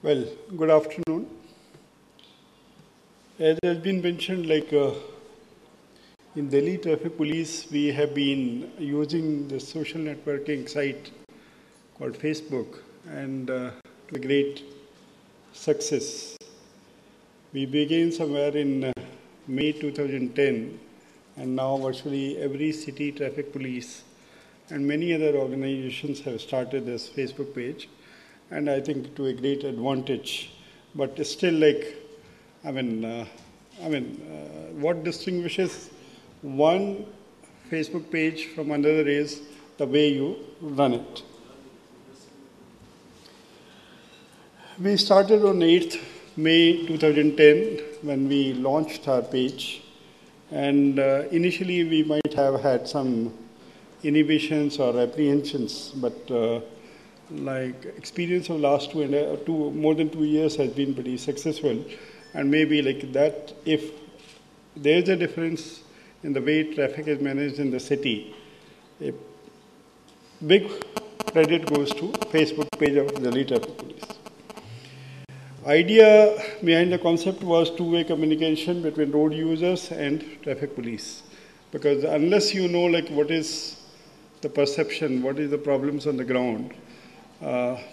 Well, good afternoon. As has been mentioned, in Delhi Traffic Police, we have been using the social networking site called Facebook, and to great success. We began somewhere in May 2010, and now virtually every city traffic police and many other organizations have started this Facebook page, and I think to a great advantage. But still, what distinguishes one Facebook page from another is the way you run it. We started on 8th May 2010 when we launched our page, and initially we might have had some inhibitions or apprehensions, but experience of last more than 2 years has been pretty successful, and maybe like that, if there is a difference in the way traffic is managed in the city, a big credit goes to Facebook page of Delhi Traffic Police. Idea behind the concept was two-way communication between road users and traffic police, because unless you know what is the perception, what is the problems on the ground,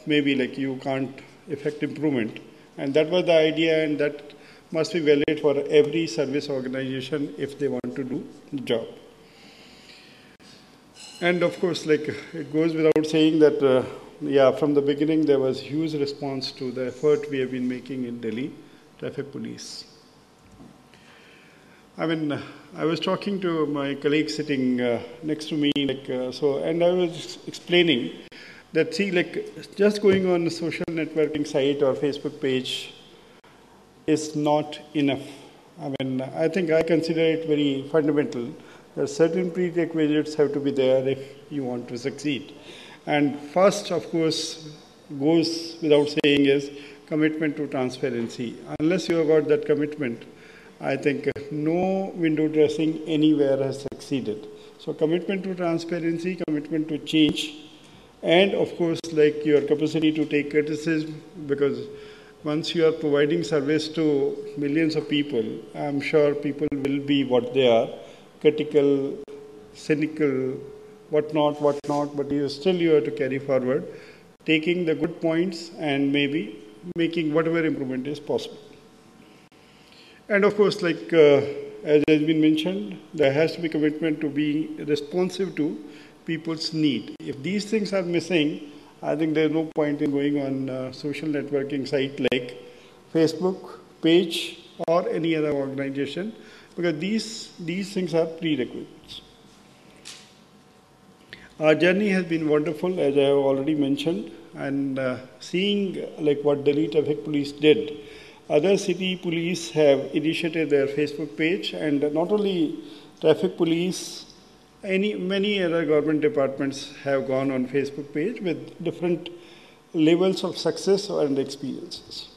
maybe you can't effect improvement. And that was the idea, and that must be valid for every service organization if they want to do the job. And of course, it goes without saying that, from the beginning there was huge response to the effort we have been making in Delhi Traffic Police. I was talking to my colleague sitting next to me, and I was explaining that, just going on a social networking site or Facebook page is not enough. I think I consider it very fundamental. There are certain prerequisites have to be there if you want to succeed. And first, of course, goes without saying is commitment to transparency. Unless you have got that commitment, I think no window dressing anywhere has succeeded. So commitment to transparency, commitment to change, and of course, your capacity to take criticism, because once you are providing service to millions of people, I'm sure people will be what they are, critical, cynical, whatnot, but you have to carry forward, taking the good points and maybe making whatever improvement is possible. And of course, as has been mentioned, there has to be commitment to be responsive to people's need. If these things are missing, I think there's no point in going on a social networking site like Facebook page or any other organization, because these things are prerequisites. Our journey has been wonderful, as I have already mentioned, and seeing what Delhi Traffic Police did. Other city police have initiated their Facebook page, and not only traffic police, many other government departments have gone on Facebook page with different levels of success and experiences.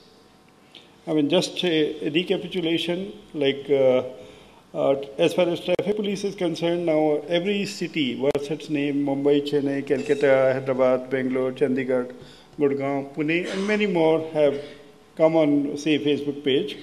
Just a recapitulation, as far as traffic police is concerned, now every city, what's its name, Mumbai, Chennai, Calcutta, Hyderabad, Bangalore, Chandigarh, Gurgaon, Pune, and many more have come on, say, Facebook page.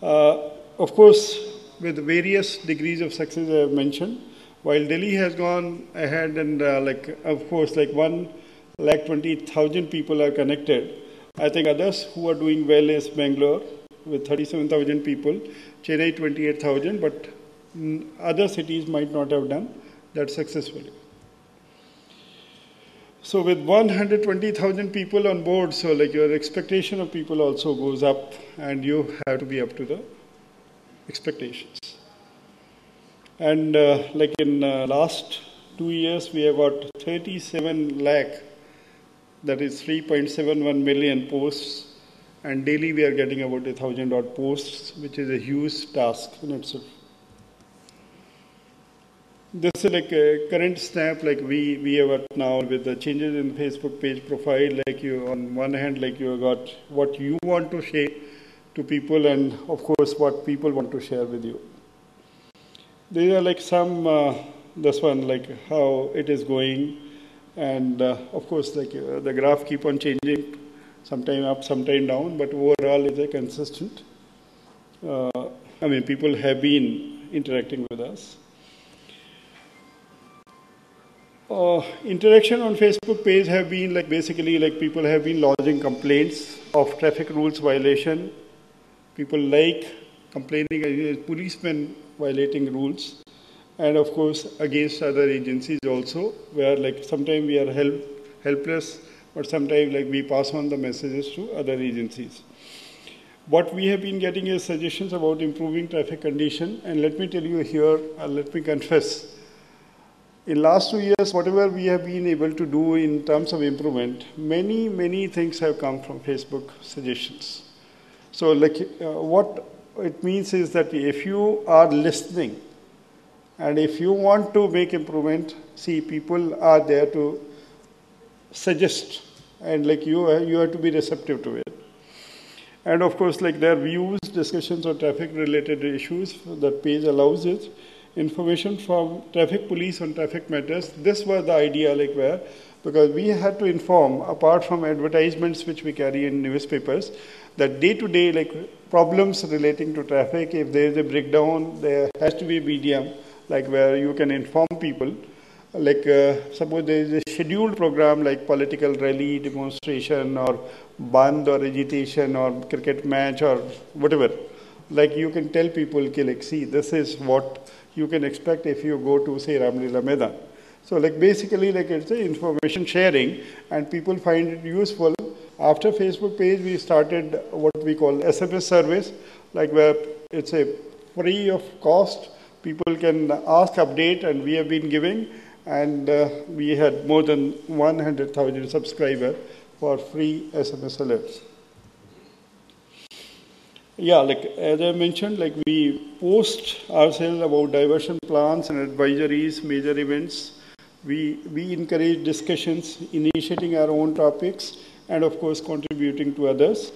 Of course, with various degrees of success I have mentioned, while Delhi has gone ahead and, of course, 1,20,000 people are connected. I think others who are doing well is Bangalore with 37,000 people, Chennai 28,000, but other cities might not have done that successfully. So with 120,000 people on board, so your expectation of people also goes up, and you have to be up to the expectations. And in last 2 years, we have got 37 lakh, that is 3.71 million posts, and daily we are getting about 1,000 odd posts, which is a huge task in itself. This is a current snap, we have got now with the changes in Facebook page profile, you on one hand, you have got what you want to share to people, and of course what people want to share with you. These are some, this one, how it is going, and of course the graph keep on changing sometime up, sometime down, but overall it's a consistent. People have been interacting with us. Interaction on Facebook page have been basically people have been lodging complaints of traffic rules violation. People complaining against policemen violating rules, and of course against other agencies also, where sometimes we are helpless, but sometimes we pass on the messages to other agencies. What we have been getting is suggestions about improving traffic condition, and let me tell you here, let me confess, in last 2 years, whatever we have been able to do in terms of improvement, many things have come from Facebook suggestions. So what it means is that if you are listening and if you want to make improvement, see, people are there to suggest, and you have to be receptive to it. And of course, their views, discussions on traffic related issues, that page allows it. Information from traffic police on traffic matters. This was the idea, because we had to inform, apart from advertisements which we carry in newspapers, that day-to-day problems relating to traffic. If there is a breakdown, there has to be a medium where you can inform people. Suppose there is a scheduled program like political rally, demonstration, or bandh or agitation or cricket match or whatever. You can tell people, see, this is what you can expect if you go to, say, Ramlila Maidan. So basically it's a information sharing, and people find it useful. After Facebook page, we started what we call SMS service, where it's a free of cost. People can ask, update, and we have been giving, and we had more than 100,000 subscribers for free SMS alerts. Yeah, as I mentioned, we post ourselves about diversion plans and advisories, major events. We encourage discussions, initiating our own topics, and of course contributing to others.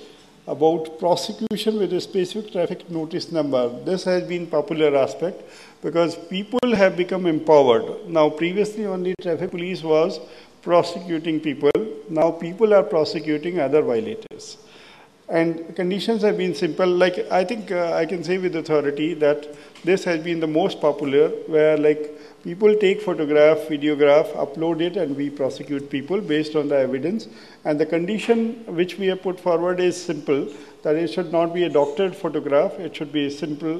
About prosecution with a specific traffic notice number. This has been popular aspect because people have become empowered. Now previously only traffic police was prosecuting people. Now people are prosecuting other violators. And conditions have been simple. I think I can say with authority that this has been the most popular, where people take photograph, videograph, upload it, and we prosecute people based on the evidence. And the condition which we have put forward is simple, that it should not be a doctored photograph. It should be a simple,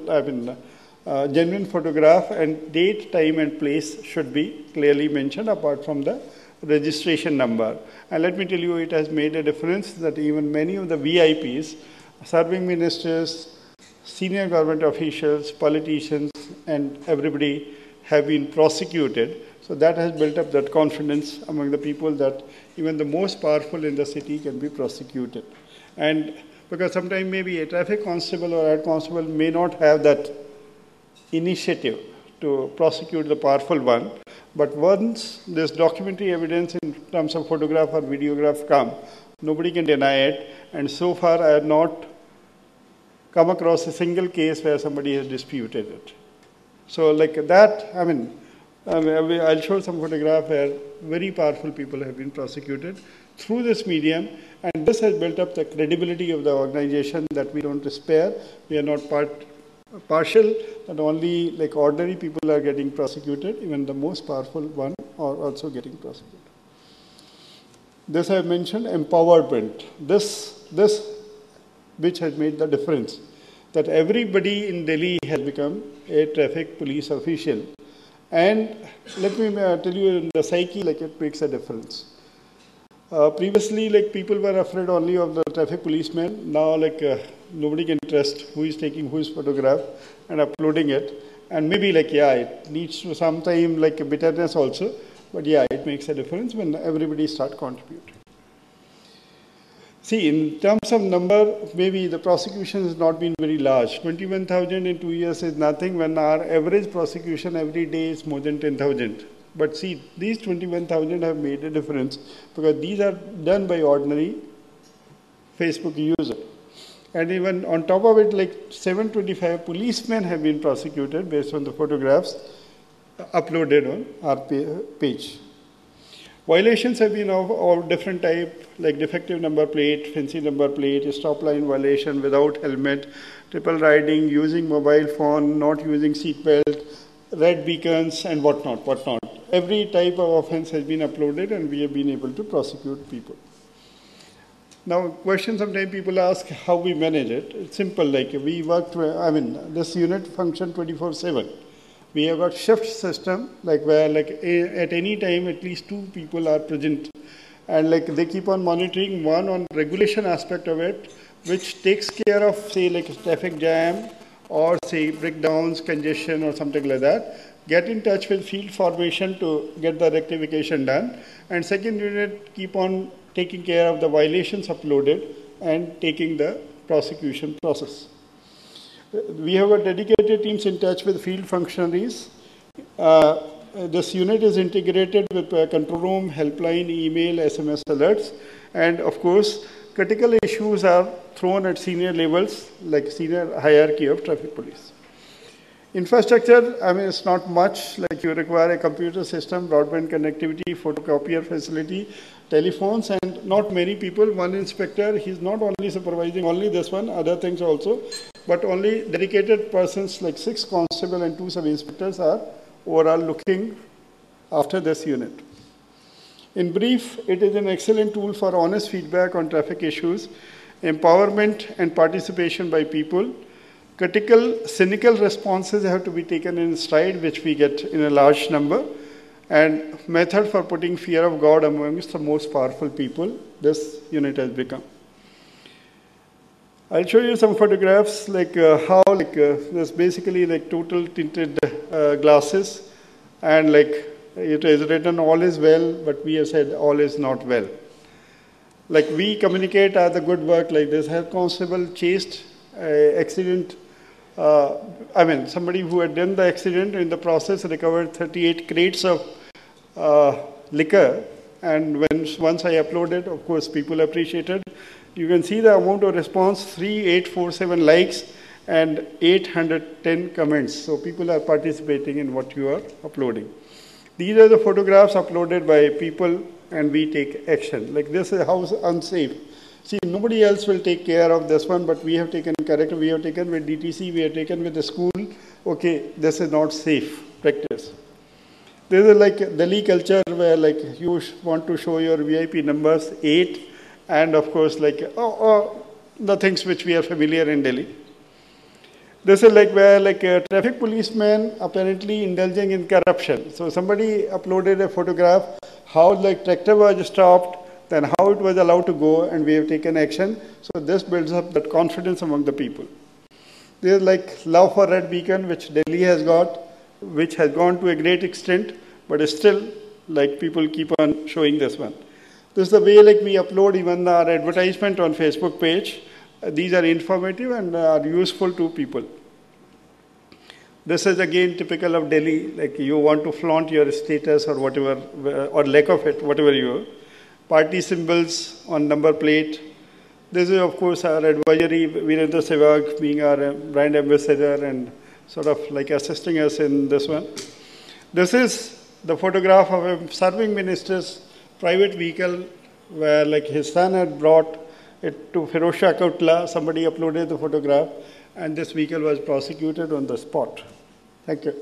genuine photograph, and date, time, and place should be clearly mentioned apart from the registration number. And let me tell you, it has made a difference that even many of the VIPs, serving ministers, senior government officials, politicians, and everybody have been prosecuted. So that has built up that confidence among the people that even the most powerful in the city can be prosecuted. And because sometimes maybe a traffic constable or head constable may not have that initiative to prosecute the powerful one. But once this documentary evidence in terms of photograph or videograph come, nobody can deny it. And so far, I have not come across a single case where somebody has disputed it. So that, I'll show some photograph where very powerful people have been prosecuted through this medium. And this has built up the credibility of the organization that we don't despair. We are not partial, that only ordinary people are getting prosecuted, even the most powerful one are also getting prosecuted. This I have mentioned, empowerment. This which has made the difference, that everybody in Delhi has become a traffic police official. And let me tell you, in the psyche, it makes a difference. Previously, people were afraid only of the traffic policeman. Now, nobody can trust who is taking whose photograph and uploading it. And maybe, it leads to some time, a bitterness also. But yeah, it makes a difference when everybody start contributing. See, in terms of number, maybe the prosecution has not been very large. 21,000 in 2 years is nothing when our average prosecution every day is more than 10,000. But see, these 21,000 have made a difference because these are done by ordinary Facebook user. And even on top of it, 725 policemen have been prosecuted based on the photographs uploaded on our page. Violations have been of different type, like defective number plate, fancy number plate, stop line violation without helmet, triple riding, using mobile phone, not using seat belt, red beacons, and whatnot. Every type of offense has been uploaded, and we have been able to prosecute people. Now, question sometimes people ask how we manage it. It's simple, like we work, this unit function 24/7. We have a shift system, like where like at any time at least 2 people are present, and like they keep on monitoring, one on regulation aspect of it, which takes care of say like traffic jam or say breakdowns, congestion or something like that. Get in touch with field formation to get the rectification done, and second unit keep on taking care of the violations uploaded and taking the prosecution process. We have a dedicated teams in touch with field functionaries. This unit is integrated with control room, helpline, email, SMS alerts, and of course, critical issues are thrown at senior levels, like senior hierarchy of traffic police. Infrastructure, it's not much, like you require a computer system, broadband connectivity, photocopier facility, telephones, and not many people. One inspector, he's not only supervising only this one, other things also, but only dedicated persons like 6 constable and 2 sub-inspectors are overall looking after this unit. In brief, it is an excellent tool for honest feedback on traffic issues, empowerment and participation by people. Critical, cynical responses have to be taken in stride, which we get in a large number, and method for putting fear of God amongst the most powerful people this unit has become. I'll show you some photographs, like how there's basically like total tinted glasses, and like it is written all is well, but we have said all is not well. Like we communicate the good work, like this head constable chased accident. Somebody who had done the accident in the process recovered 38 crates of liquor, and once I uploaded, of course, people appreciated. You can see the amount of response, 3847 likes and 810 comments. So people are participating in what you are uploading. These are the photographs uploaded by people, and we take action. Like this is house unsafe. See, nobody else will take care of this one, but we have taken corrective. We have taken with DTC, we have taken with the school. Okay, this is not safe practice. This is like Delhi culture where like you want to show your VIP numbers, 8, and of course like the things which we are familiar in Delhi. This is like where like a traffic policeman apparently indulging in corruption. So somebody uploaded a photograph, how like tractor was stopped, then how it was allowed to go, and we have taken action. So this builds up that confidence among the people. There's like love for red beacon, which Delhi has got, which has gone to a great extent, but still like people keep on showing this one. This is the way like we upload even our advertisement on Facebook page. These are informative and are useful to people. This is again typical of Delhi, like you want to flaunt your status or whatever, or lack of it, whatever you are. Party symbols on number plate. This is, of course, our advisory, Virendra Sehwag being our brand ambassador and sort of like assisting us in this one. This is the photograph of a serving minister's private vehicle where like his son had brought it to Firozshah Kotla. Somebody uploaded the photograph, and this vehicle was prosecuted on the spot. Thank you.